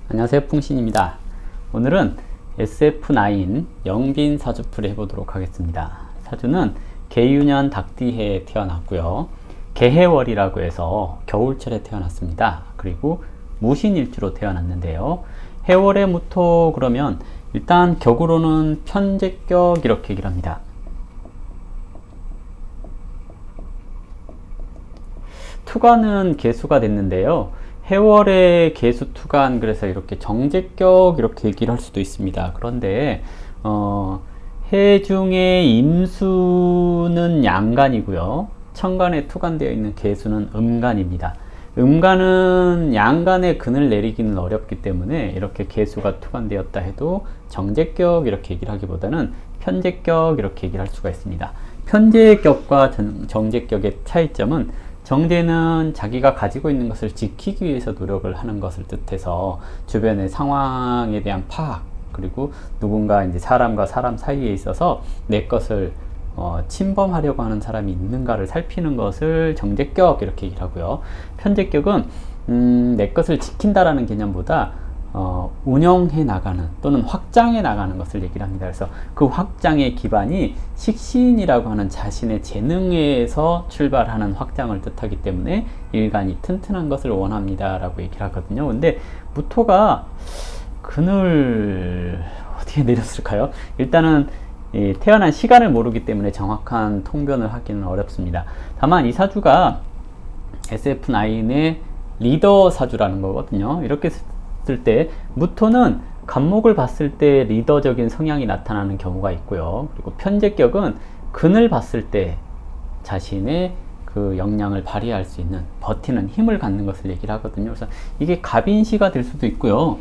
안녕하세요, 풍신입니다. 오늘은 SF9 영빈 사주풀이 해보도록 하겠습니다. 사주는 개유년 닭띠해에 태어났고요. 개해월이라고 해서 겨울철에 태어났습니다. 그리고 무신일주로 태어났는데요. 해월의 무토 그러면 일단 격으로는 편제격 이렇게 얘기를 합니다. 투간은 개수가 됐는데요. 해월의 개수 투간, 그래서 이렇게 정제격 이렇게 얘기를 할 수도 있습니다. 그런데 해 중에 임수는 양간이고요. 천간에 투간되어 있는 개수는 음간입니다. 음간은 양간에 근을 내리기는 어렵기 때문에 이렇게 개수가 투간되었다 해도 정제격 이렇게 얘기를 하기보다는 편제격 이렇게 얘기를 할 수가 있습니다. 편제격과 정제격의 차이점은, 정제는 자기가 가지고 있는 것을 지키기 위해서 노력을 하는 것을 뜻해서 주변의 상황에 대한 파악, 그리고 누군가 이제 사람과 사람 사이에 있어서 내 것을 침범하려고 하는 사람이 있는가를 살피는 것을 정제격 이렇게 얘기를 하고요. 편제격은 내 것을 지킨다라는 개념보다 운영해 나가는 또는 확장해 나가는 것을 얘기를 합니다. 그래서 그 확장의 기반이 식신이라고 하는 자신의 재능에서 출발하는 확장을 뜻하기 때문에 일간이 튼튼한 것을 원합니다 라고 얘기를 하거든요. 근데 무토가 근을 어디에 내렸을까요? 일단은 태어난 시간을 모르기 때문에 정확한 통변을 하기는 어렵습니다. 다만 이 사주가 SF9의 리더 사주라는 거거든요. 이렇게 때 무토는 간목을 봤을 때 리더적인 성향이 나타나는 경우가 있고요. 그리고 편제격은 근을 봤을 때 자신의 그 역량을 발휘할 수 있는 버티는 힘을 갖는 것을 얘기를 하거든요. 그래서 이게 갑인시가 될 수도 있고요,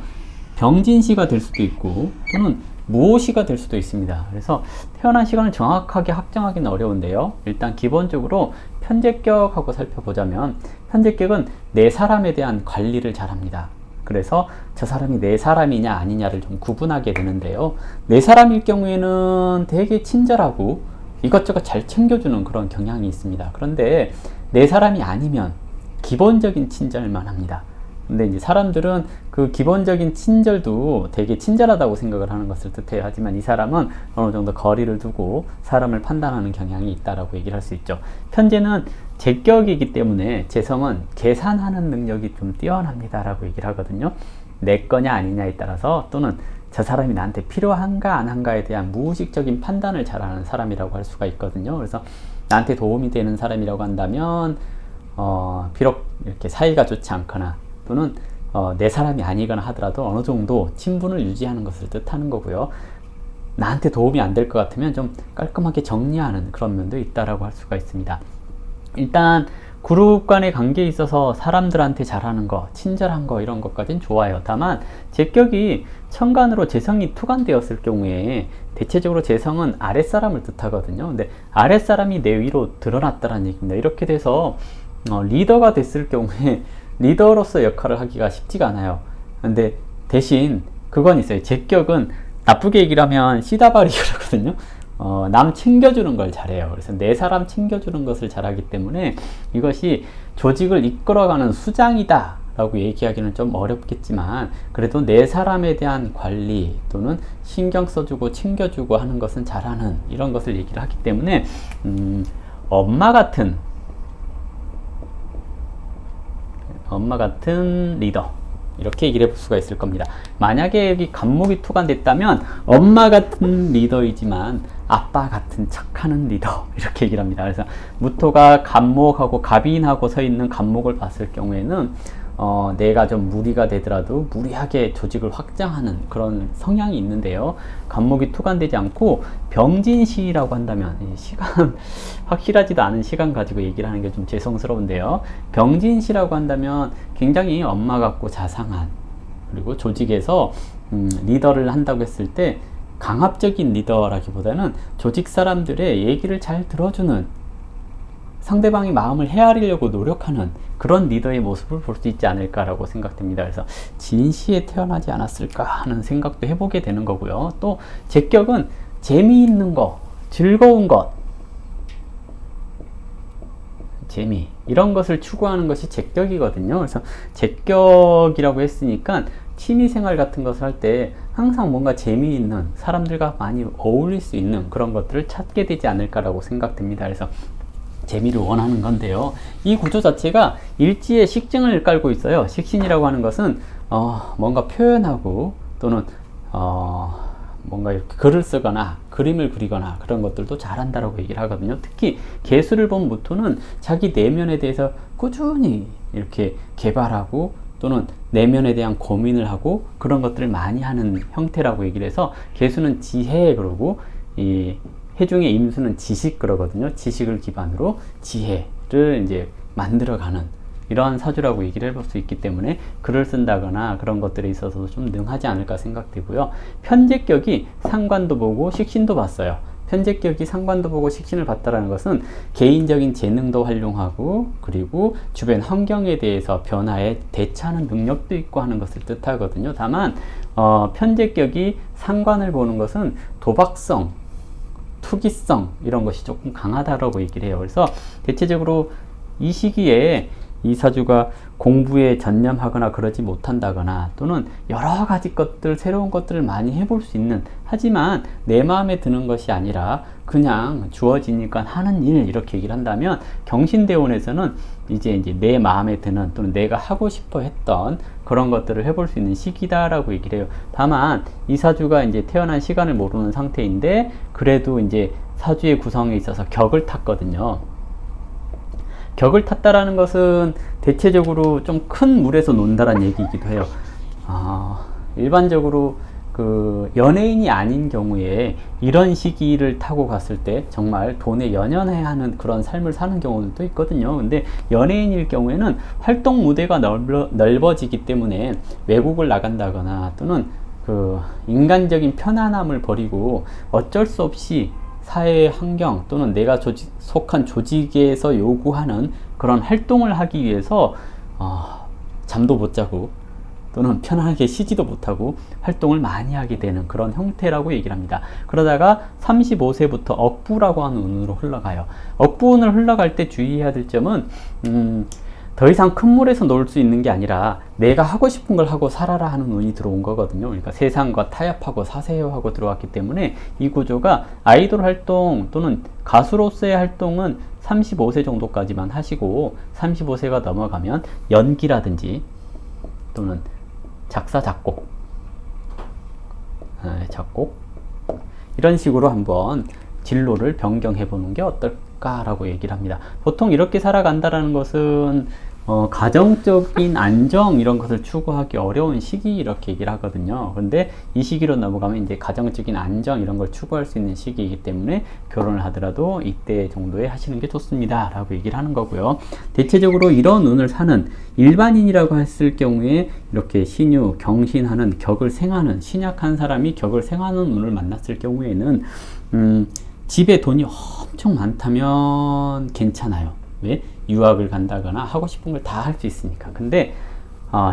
병진시가 될 수도 있고, 또는 무오시가 될 수도 있습니다. 그래서 태어난 시간을 정확하게 확정하기는 어려운데요. 일단 기본적으로 편제격하고 살펴보자면, 편제격은 내 사람에 대한 관리를 잘합니다. 그래서 저 사람이 내 사람이냐 아니냐를 좀 구분하게 되는데요. 내 사람일 경우에는 되게 친절하고 이것저것 잘 챙겨주는 그런 경향이 있습니다. 그런데 내 사람이 아니면 기본적인 친절만 합니다. 근데 이제 사람들은 그 기본적인 친절도 되게 친절하다고 생각을 하는 것을 뜻해요. 하지만 이 사람은 어느 정도 거리를 두고 사람을 판단하는 경향이 있다라고 얘기를 할 수 있죠. 편제는 제격이기 때문에 재성은 계산하는 능력이 좀 뛰어납니다 라고 얘기를 하거든요. 내 거냐 아니냐에 따라서, 또는 저 사람이 나한테 필요한가 안 한가에 대한 무의식적인 판단을 잘하는 사람이라고 할 수가 있거든요. 그래서 나한테 도움이 되는 사람이라고 한다면 비록 이렇게 사이가 좋지 않거나 또는 내 사람이 아니거나 하더라도 어느 정도 친분을 유지하는 것을 뜻하는 거고요. 나한테 도움이 안 될 것 같으면 좀 깔끔하게 정리하는 그런 면도 있다라고 할 수가 있습니다. 일단 그룹 간의 관계에 있어서 사람들한테 잘하는 거, 친절한 거, 이런 것까지는 좋아요. 다만 제격이 천간으로 재성이 투간되었을 경우에 대체적으로 재성은 아랫사람을 뜻하거든요. 근데 아랫사람이 내 위로 드러났다는 얘기입니다. 이렇게 돼서 리더가 됐을 경우에 리더로서 역할을 하기가 쉽지가 않아요. 근데 대신 그건 있어요. 제격은 나쁘게 얘기를 하면 씨다발이거든요. 남 챙겨주는 걸 잘해요. 그래서 내 사람 챙겨주는 것을 잘하기 때문에 이것이 조직을 이끌어가는 수장이다 라고 얘기하기는 좀 어렵겠지만, 그래도 내 사람에 대한 관리 또는 신경 써주고 챙겨주고 하는 것은 잘하는, 이런 것을 얘기를 하기 때문에 엄마 같은 리더, 이렇게 얘기를 해볼 수가 있을 겁니다. 만약에 여기 간목이 투간됐다면 엄마 같은 리더이지만 아빠 같은 척하는 리더, 이렇게 얘기를 합니다. 그래서 무토가 간목하고 갑인하고 서 있는 간목을 봤을 경우에는 내가 좀 무리가 되더라도 무리하게 조직을 확장하는 그런 성향이 있는데요. 간목이 투간되지 않고 병진시라고 한다면, 시간 확실하지도 않은 시간 가지고 얘기를 하는 게 좀 죄송스러운데요. 병진시라고 한다면 굉장히 엄마 같고 자상한, 그리고 조직에서 리더를 한다고 했을 때 강압적인 리더라기보다는 조직 사람들의 얘기를 잘 들어주는, 상대방의 마음을 헤아리려고 노력하는 그런 리더의 모습을 볼 수 있지 않을까라고 생각됩니다. 그래서 진시에 태어나지 않았을까 하는 생각도 해보게 되는 거고요. 또 제격은 재미있는 거, 즐거운 것, 재미, 이런 것을 추구하는 것이 제격이거든요. 그래서 제격이라고 했으니까 취미생활 같은 것을 할 때 항상 뭔가 재미있는, 사람들과 많이 어울릴 수 있는 그런 것들을 찾게 되지 않을까라고 생각됩니다. 그래서 재미를 원하는 건데요. 이 구조 자체가 일지에 식증을 깔고 있어요. 식신이라고 하는 것은 뭔가 표현하고 또는 뭔가 이렇게 글을 쓰거나 그림을 그리거나 그런 것들도 잘한다라고 얘기를 하거든요. 특히 개수를 본 무토는 자기 내면에 대해서 꾸준히 이렇게 개발하고 또는 내면에 대한 고민을 하고 그런 것들을 많이 하는 형태라고 얘기를 해서, 개수는 지혜 그러고 이 해중의 임수는 지식 그러거든요. 지식을 기반으로 지혜를 이제 만들어가는 이러한 사주라고 얘기를 해볼 수 있기 때문에 글을 쓴다거나 그런 것들에 있어서도 좀 능하지 않을까 생각되고요. 편제격이 상관도 보고 식신도 봤어요. 편제격이 상관도 보고 식신을 봤다라는 것은 개인적인 재능도 활용하고 그리고 주변 환경에 대해서 변화에 대처하는 능력도 있고 하는 것을 뜻하거든요. 다만 편제격이 상관을 보는 것은 도박성, 투기성 이런 것이 조금 강하다라고 얘기를 해요. 그래서 대체적으로 이 시기에 이 사주가 공부에 전념하거나 그러지 못한다거나 또는 여러 가지 것들, 새로운 것들을 많이 해볼 수 있는, 하지만 내 마음에 드는 것이 아니라 그냥 주어지니까 하는 일, 이렇게 얘기를 한다면 경신대원에서는 이제 내 마음에 드는 또는 내가 하고 싶어 했던 그런 것들을 해볼 수 있는 시기다라고 얘기를 해요. 다만 이 사주가 이제 태어난 시간을 모르는 상태인데 그래도 이제 사주의 구성에 있어서 격을 탔거든요. 격을 탔다라는 것은 대체적으로 좀 큰 물에서 논다라는 얘기이기도 해요. 일반적으로 그 연예인이 아닌 경우에 이런 시기를 타고 갔을 때 정말 돈에 연연해야 하는 그런 삶을 사는 경우도 있거든요. 근데 연예인일 경우에는 활동 무대가 넓어지기 때문에 외국을 나간다거나 또는 그 인간적인 편안함을 버리고 어쩔 수 없이 사회의 환경 또는 내가 속한 조직에서 요구하는 그런 활동을 하기 위해서 잠도 못 자고 또는 편안하게 쉬지도 못하고 활동을 많이 하게 되는 그런 형태라고 얘기를 합니다. 그러다가 35세부터 억부라고 하는 운으로 흘러가요. 억부운을 흘러갈 때 주의해야 될 점은 더 이상 큰 물에서 놀 수 있는 게 아니라 내가 하고 싶은 걸 하고 살아라 하는 운이 들어온 거거든요. 그러니까 세상과 타협하고 사세요하고 들어왔기 때문에 이 구조가 아이돌 활동 또는 가수로서의 활동은 35세 정도까지만 하시고 35세가 넘어가면 연기라든지 또는 작사, 작곡 이런 식으로 한번 진로를 변경해 보는 게 어떨까라고 얘기를 합니다. 보통 이렇게 살아간다라는 것은 가정적인 안정 이런 것을 추구하기 어려운 시기 이렇게 얘기를 하거든요. 그런데 이 시기로 넘어가면 이제 가정적인 안정 이런 걸 추구할 수 있는 시기이기 때문에 결혼을 하더라도 이때 정도에 하시는 게 좋습니다 라고 얘기를 하는 거고요. 대체적으로 이런 운을 사는 일반인이라고 했을 경우에 이렇게 신유, 경신하는, 격을 생하는, 신약한 사람이 격을 생하는 운을 만났을 경우에는 집에 돈이 엄청 많다면 괜찮아요. 왜? 유학을 간다거나 하고 싶은 걸 다 할 수 있으니까. 근데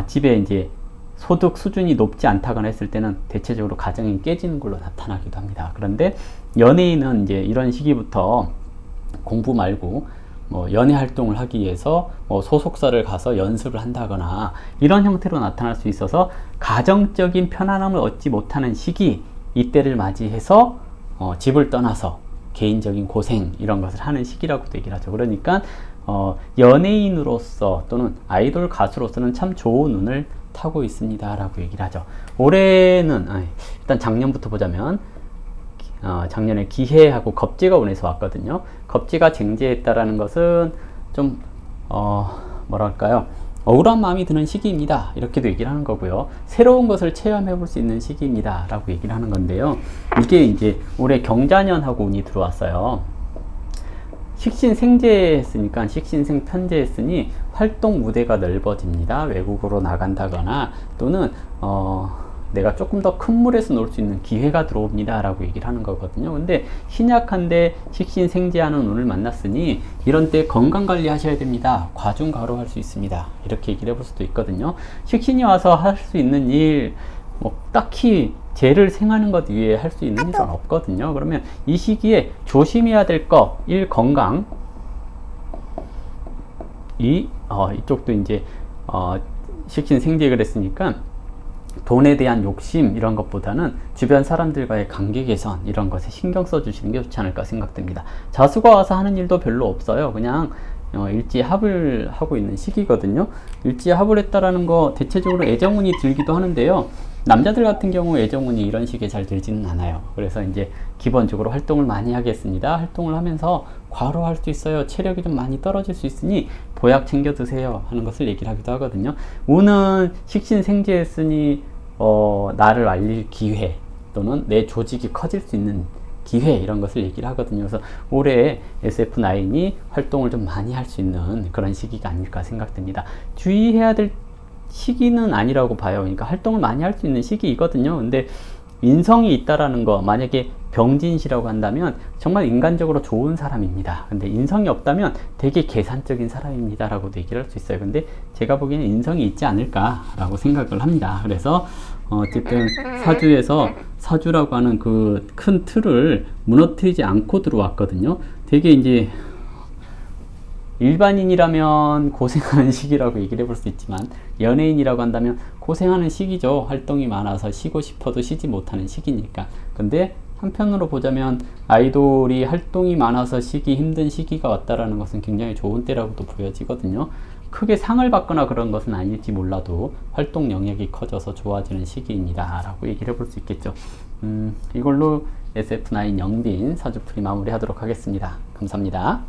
집에 이제 소득 수준이 높지 않다거나 했을 때는 대체적으로 가정이 깨지는 걸로 나타나기도 합니다. 그런데 연예인은 이제 이런 시기부터 공부 말고 연예 활동을 하기 위해서 소속사를 가서 연습을 한다거나 이런 형태로 나타날 수 있어서 가정적인 편안함을 얻지 못하는 시기, 이때를 맞이해서 집을 떠나서 개인적인 고생 이런 것을 하는 시기라고도 얘기를 하죠. 그러니까 연예인으로서 또는 아이돌 가수로서는 참 좋은 운을 타고 있습니다 라고 얘기를 하죠. 올해는 일단 작년부터 보자면 작년에 기해하고 겁재가 운에서 왔거든요. 겁재가 쟁제했다라는 것은 좀 뭐랄까요, 억울한 마음이 드는 시기입니다 이렇게도 얘기를 하는 거고요. 새로운 것을 체험해 볼 수 있는 시기입니다 라고 얘기를 하는 건데요. 이게 이제 올해 경자년하고 운이 들어왔어요. 식신생제 했으니까 식신생 편제 했으니 활동 무대가 넓어집니다. 외국으로 나간다거나 또는 내가 조금 더 큰 물에서 놀 수 있는 기회가 들어옵니다 라고 얘기를 하는 거거든요. 근데 신약한데 식신생제하는 운을 만났으니 이런 때 건강관리 하셔야 됩니다. 과중과로할 수 있습니다 이렇게 얘기를 해볼 수도 있거든요. 식신이 와서 할 수 있는 일 딱히 재를 생하는 것 위에 할 수 있는 일은 없거든요. 그러면 이 시기에 조심해야 될 거, 1. 건강, 2. 이쪽도 이제 식신생제 그랬으니까 돈에 대한 욕심 이런 것보다는 주변 사람들과의 관계 개선 이런 것에 신경 써주시는 게 좋지 않을까 생각됩니다. 자수가 와서 하는 일도 별로 없어요. 그냥 일지합을 하고 있는 시기거든요. 일지합을 했다라는 거 대체적으로 애정운이 들기도 하는데요. 남자들 같은 경우 애정운이 이런 식의 잘 들지는 않아요. 그래서 이제 기본적으로 활동을 많이 하겠습니다. 활동을 하면서 과로할 수 있어요. 체력이 좀 많이 떨어질 수 있으니 보약 챙겨 드세요 하는 것을 얘기를 하기도 하거든요. 운은 식신생재했으니 나를 알릴 기회 또는 내 조직이 커질 수 있는 기회 이런 것을 얘기를 하거든요. 그래서 올해 SF9이 활동을 좀 많이 할 수 있는 그런 시기가 아닐까 생각됩니다. 주의해야 될 시기는 아니라고 봐요. 그러니까 활동을 많이 할 수 있는 시기이거든요. 근데 인성이 있다라는 거, 만약에 병진시라고 한다면 정말 인간적으로 좋은 사람입니다. 근데 인성이 없다면 되게 계산적인 사람입니다 라고도 얘기를 할 수 있어요. 근데 제가 보기에는 인성이 있지 않을까 라고 생각을 합니다. 그래서 어쨌든 사주에서 사주라고 하는 그 큰 틀을 무너뜨리지 않고 들어왔거든요. 되게 이제 일반인이라면 고생하는 시기라고 얘기를 해볼 수 있지만 연예인이라고 한다면 고생하는 시기죠. 활동이 많아서 쉬고 싶어도 쉬지 못하는 시기니까. 근데 한편으로 보자면 아이돌이 활동이 많아서 쉬기 힘든 시기가 왔다라는 것은 굉장히 좋은 때라고도 보여지거든요. 크게 상을 받거나 그런 것은 아닐지 몰라도 활동 영역이 커져서 좋아지는 시기입니다 라고 얘기를 해볼 수 있겠죠. 이걸로 SF9 영빈 사주풀이 마무리하도록 하겠습니다. 감사합니다.